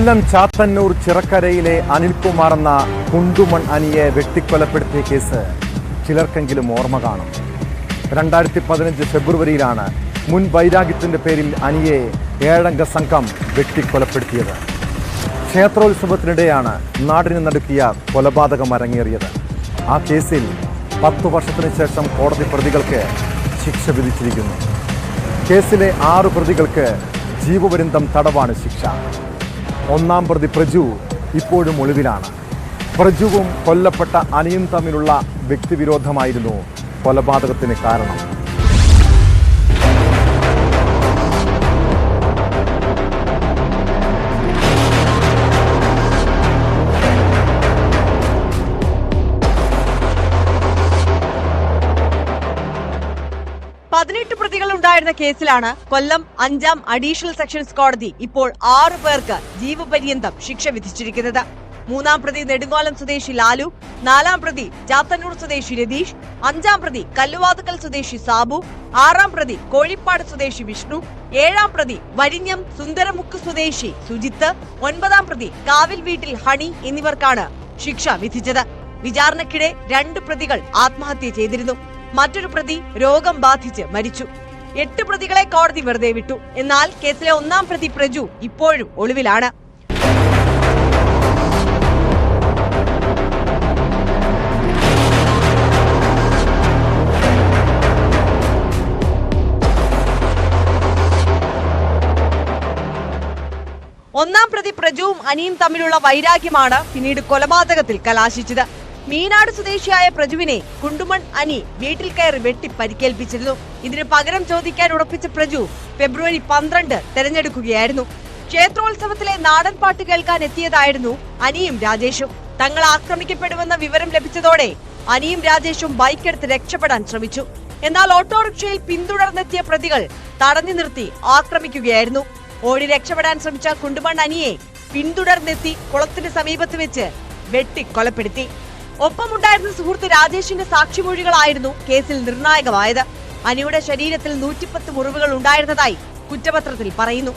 കൊല്ലം ചാത്തന്നൂർ ചിറക്കരയിലെ അനിൽകുമാർ എന്ന കുണ്ടുമൺ അനിയെ വെട്ടിക്കൊലപ്പെടുത്തിയ കേസ് ചിലർക്കെങ്കിലും ഓർമ്മ കാണും. 2015 ഫെബ്രുവരിയിലാണ് മുൻ വൈരാഗ്യത്തിന്റെ പേരിൽ അനിയെ 7 അംഗ സംഘം വെട്ടിക്കൊലപ്പെടുത്തിയത്. ക്ഷേത്രോത്സവത്തിനിടെയാണ് നാടിന് നടുക്കിയ കൊലപാതകം അരങ്ങേറിയത്. ആ കേസിൽ 10 വർഷത്തിന് ശേഷം കോടതി പ്രതികൾക്ക് ശിക്ഷ വിധിച്ചിരിക്കുന്നു. കേസിലെ 6 പ്രതികൾക്ക് ജീവപര്യന്തം തടവാണ് ശിക്ഷ. 1-ാം പ്രതി പ്രജു ഇപ്പോഴും ഒളിവിലാണ്. പ്രജുവും കൊല്ലപ്പെട്ട അനിയും തമ്മിലുള്ള വ്യക്തിവിരോധമായിരുന്നു കൊലപാതകത്തിന് കാരണം. പ്രതികൾ ഉണ്ടായിരുന്ന കേസിലാണ് കൊല്ലം 5-ാം അഡീഷണൽ സെഷൻസ് കോടതി ഇപ്പോൾ 6 പേർക്ക് ജീവപര്യന്തം ശിക്ഷ വിധിച്ചിരിക്കുന്നത്. 3-ാം പ്രതി നെടുങ്ങോലം സ്വദേശി ലാലു, 4-ാം പ്രതി ചാത്തന്നൂർ സ്വദേശി രതീഷ്, 5-ാം പ്രതി കല്ലുവാതുക്കൽ സ്വദേശി സാബു, 6-ാം പ്രതി കോഴിപ്പാട് സ്വദേശി വിഷ്ണു, 7-ാം പ്രതി വരിഞ്ഞം സുന്ദരമുക്ക് സ്വദേശി സുജിത്ത്, 9-ാം പ്രതി കാവിൽ വീട്ടിൽ ഹണി എന്നിവർക്കാണ് ശിക്ഷ വിധിച്ചത്. വിചാരണക്കിടെ 2 പ്രതികൾ ആത്മഹത്യ ചെയ്തിരുന്നു. മറ്റൊരു പ്രതി രോഗം ബാധിച്ച് മരിച്ചു. 8 പ്രതികളെ കോടതി വെറുതെ വിട്ടു. എന്നാൽ കേസിലെ 1-ാം പ്രതി പ്രജു ഇപ്പോഴും ഒളിവിലാണ്. ഒന്നാം പ്രതി പ്രജുവും അനിയും തമ്മിലുള്ള വൈരാഗ്യമാണ് പിന്നീട് കൊലപാതകത്തിൽ കലാശിച്ചത്. മീനാട് സ്വദേശിയായ പ്രജുവിനെ കുണ്ടുമൺ അനി വീട്ടിൽ കയറി വെട്ടി പരിക്കേൽപ്പിച്ചിരുന്നു. ഇതിന് പകരം ചോദിക്കാൻ ഉറപ്പിച്ച പ്രജു ഫെബ്രുവരി 12 തെരഞ്ഞെടുക്കുകയായിരുന്നു. ക്ഷേത്രോത്സവത്തിലെ നാടൻ പാട്ട് കേൾക്കാൻ എത്തിയതായിരുന്നു അനിയും രാജേഷും. തങ്ങൾ ആക്രമിക്കപ്പെടുമെന്ന വിവരം ലഭിച്ചതോടെ അനിയും രാജേഷും ബൈക്കെടുത്ത് രക്ഷപ്പെടാൻ ശ്രമിച്ചു. എന്നാൽ ഓട്ടോറിക്ഷയിൽ പിന്തുടർന്നെത്തിയ പ്രതികൾ തടഞ്ഞു നിർത്തി ആക്രമിക്കുകയായിരുന്നു. ഓടി രക്ഷപ്പെടാൻ ശ്രമിച്ച കുണ്ടുമൺ അനിയെ പിന്തുടർന്നെത്തി കുളത്തിന് സമീപത്ത് വെച്ച് വെട്ടിക്കൊലപ്പെടുത്തി. ഒപ്പമുണ്ടായിരുന്ന സുഹൃത്ത് രാജേഷിന്റെ സാക്ഷിമൊഴികളായിരുന്നു കേസിൽ നിർണായകമായത്. അനിയുടെ ശരീരത്തിൽ 110 മുറിവുകൾ ഉണ്ടായിരുന്നതായി കുറ്റപത്രത്തിൽ പറയുന്നു.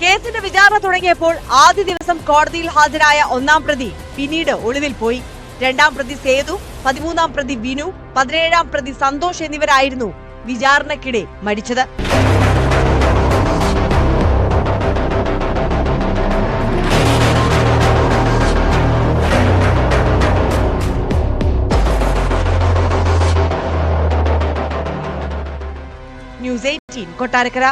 കേസിന്റെ വിചാരണ തുടങ്ങിയപ്പോൾ ആദ്യ ദിവസം കോടതിയിൽ ഹാജരായ 1-ാം പ്രതി പിന്നീട് ഒളിവിൽ പോയി. 2-ാം പ്രതി സേതു, 13-ാം പ്രതി വിനു, 17-ാം പ്രതി സന്തോഷ് എന്നിവരായിരുന്നു വിചാരണക്കിടെ മരിച്ചത്. ന്യൂസ് 18 കൊട്ടാരക്കര.